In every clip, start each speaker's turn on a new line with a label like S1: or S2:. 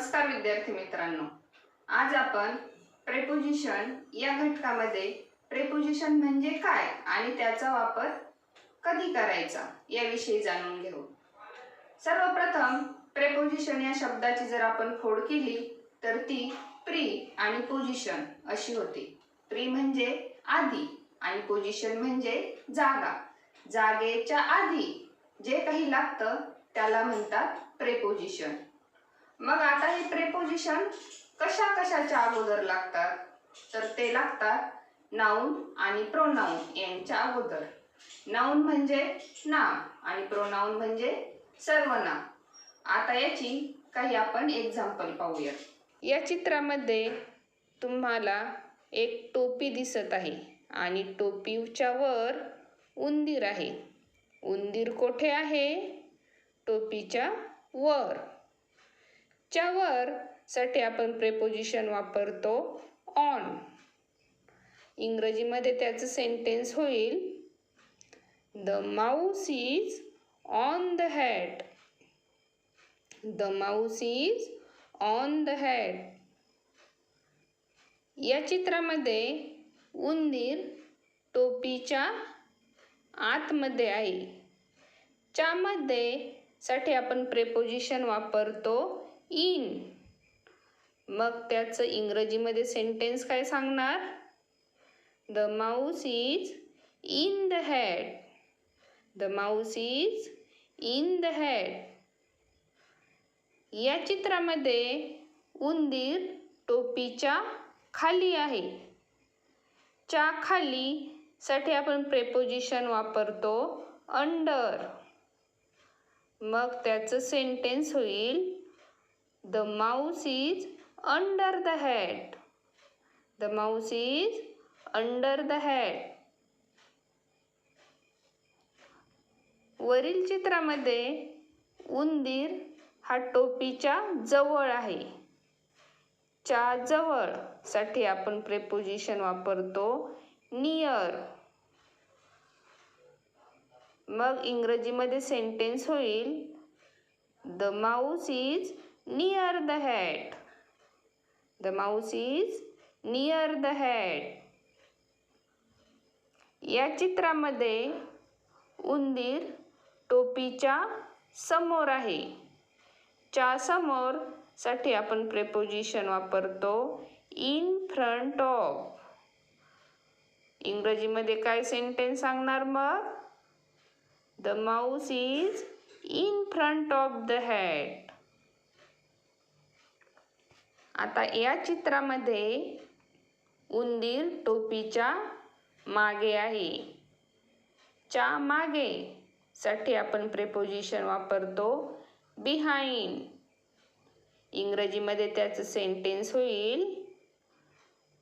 S1: नमस्कार विद्यार्थी मित्रांनो, आज आपण प्रेपोजिशन या घटकामध्ये प्रेपोजिशन म्हणजे काय आणि त्याचा वापर कधी करायचा याविषयी जाणून घेऊ. सर्वप्रथम प्रेपोजिशन या शब्दाची जर आपण फोड केली तर ती प्री आणि पोजिशन अशी होती. प्री म्हणजे आधी आणि पोजिशन म्हणजे जागा. जागेच्या आधी जे काही लागतं त्याला म्हणतात प्रेपोजिशन. मग आता हे प्रेपोजिशन कशाच्या अगोदर लागतात तर ते लागतात नाउन आणि प्रोनाउन यांच्या अगोदर. नाउन म्हणजे नाम आणि प्रोनाउन म्हणजे सर्वनाम. आता याची काही आपण एक्झाम्पल पाहूया. या चित्रामध्ये तुम्हाला एक टोपी दिसत आहे आणि टोपीच्या वर उंदीर आहे. उंदीर कोठे आहे? टोपीच्या वर. च्या वर साठी आपण प्रेपोजिशन वापरतो ऑन. इंग्रजीमध्ये त्याचं सेंटेन्स होईल the Mouse is on the hat. The Mouse is on the hat. या चित्रामध्ये उंदीर टोपीच्या आतमध्ये आहे. च्या मध्ये साठी आपण प्रेपोजिशन वापरतो इन. मग त्याचं इंग्रजीमध्ये सेंटेन्स काय सांगणार? The Mouse is in the hat. The Mouse is in the hat. या चित्रामध्ये उंदीर टोपीच्या खाली आहे. च्या खाली साठी आपण प्रेपोजिशन वापरतो अंडर. मग त्याचं सेंटेन्स होईल the Mouse is under the hat. The Mouse is under the hat. वरील चित्रामध्ये उंदीर हा टोपीच्या जवळ आहे. च्या जवळ साठी आपण प्रेपोजिशन वापरतो नियर. मग इंग्रजीमध्ये सेंटेन्स होईल the Mouse is near the hat. The Mouse is near the hat. या चित्रामध्ये उंदीर टोपीच्या समोर आहे. च्या समोर साठी आपण प्रेपोजिशन वापरतो इन फ्रंट ऑफ. इंग्रजीमध्ये काय सेंटेन्स सांगणार मग? The Mouse is in front of the hat. आता या चित्रामध्ये उंदीर टोपीच्या मागे आहे. च्या मागे साठी आपण प्रेपोजिशन वापरतो बिहाइंड. इंग्रजीमध्ये त्याचं सेंटेन्स होईल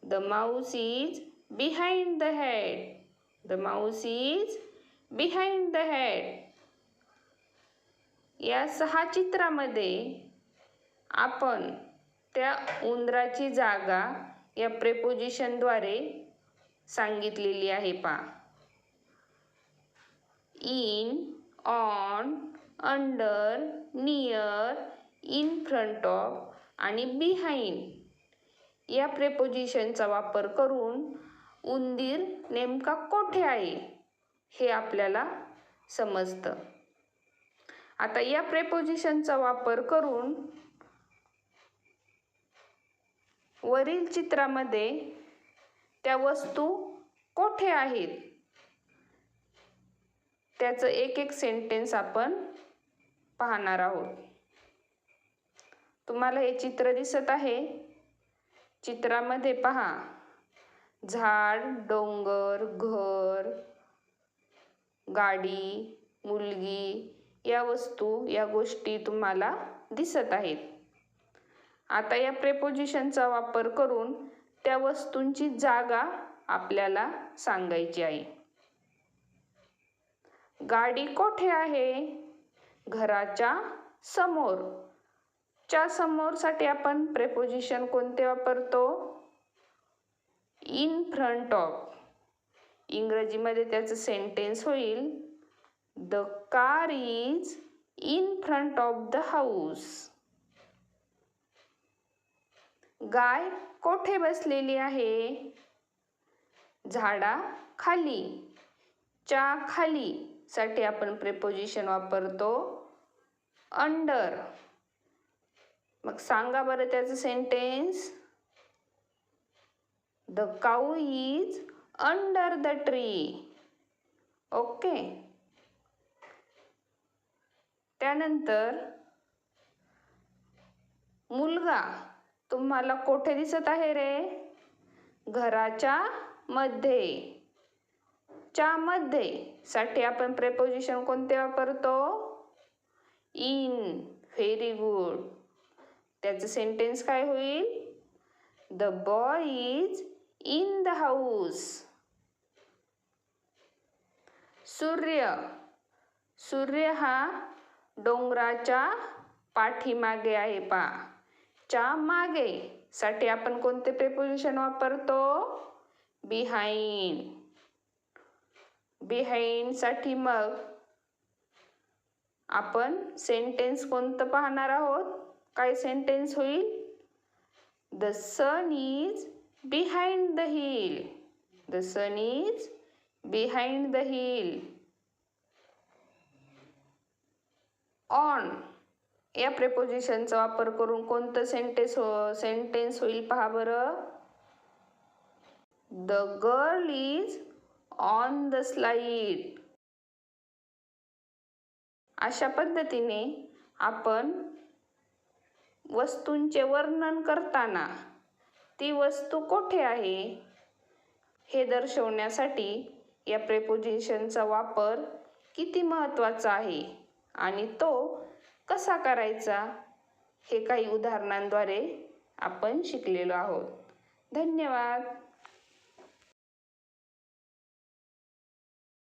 S1: the Mouse is behind the hat. The Mouse is behind the hat. या 6 चित्रामध्ये आपण त्या उंदराची जागा या प्रेपोजिशनद्वारे सांगितलेली आहे पहा. In, on, under, near, in front of आणि बिहाइंड या प्रेपोजिशनचा वापर करून उंदीर नेमका कोठे आहे हे आपल्याला समजतं. आता या प्रेपोजिशनचा वापर करून वरील चित्रामध्ये त्या वस्तू कोठे आहेत त्याचं एक सेंटेन्स आपण पाहणार आहोत. तुम्हाला हे चित्र दिसत आहे. चित्रामध्ये पहा झाड, डोंगर, घर, गाडी, मुलगी या वस्तू या गोष्टी तुम्हाला दिसत आहेत. आता या प्रेपोजिशनचा वापर करून त्या वस्तूंची जागा आपल्याला सांगायची आहे. गाडी कोठे आहे? घराच्या समोर. च्या समोर साठी आपण प्रेपोजिशन कोणते वापरतो? In front of. इंग्रजीमध्ये त्याचं सेंटेन्स होईल the car is in front of the house. गाय कोठे बसलेली आहे? झाडा खाली. च्या खाली साठी आपण प्रेपोजिशन वापरतो अंडर. मग सांगा बरं त्याचं sentence. The cow is under the tree. Okay. त्यानंतर मुलगा तुम्हाला कोठे दिसत आहे रे? घराच्या मध्ये. च्या मध्ये साठी आपण प्रेपोजिशन कोणते वापरतो? इन. Very good. त्याचं सेंटेन्स काय होईल? The boy is in the house. सूर्य. सूर्य हा डोंगराच्या पाठीमागे आहे पा. च्या मागे साठी आपण कोणते प्रेपोजिशन वापरतो? बिहाइंड. बिहाइंड साठी मग आपण सेंटेन्स कोणतं पाहणार आहोत? काय सेंटेन्स होईल? The sun is behind the hill. The sun is behind the hill. On या प्रेपोजिशनचा वापर करून कोणतं सेंटेन्स होईल पहा बरं. The girl is on the slide. अशा पद्धतीने आपण वस्तूंचे वर्णन करताना ती वस्तू कोठे आहे हे दर्शवण्यासाठी या प्रेपोजिशनचा वापर किती महत्त्वाचा आहे आणि तो कसा करायचा हे काही उदाहरणांद्वारे आपण शिकलेलो आहोत. धन्यवाद.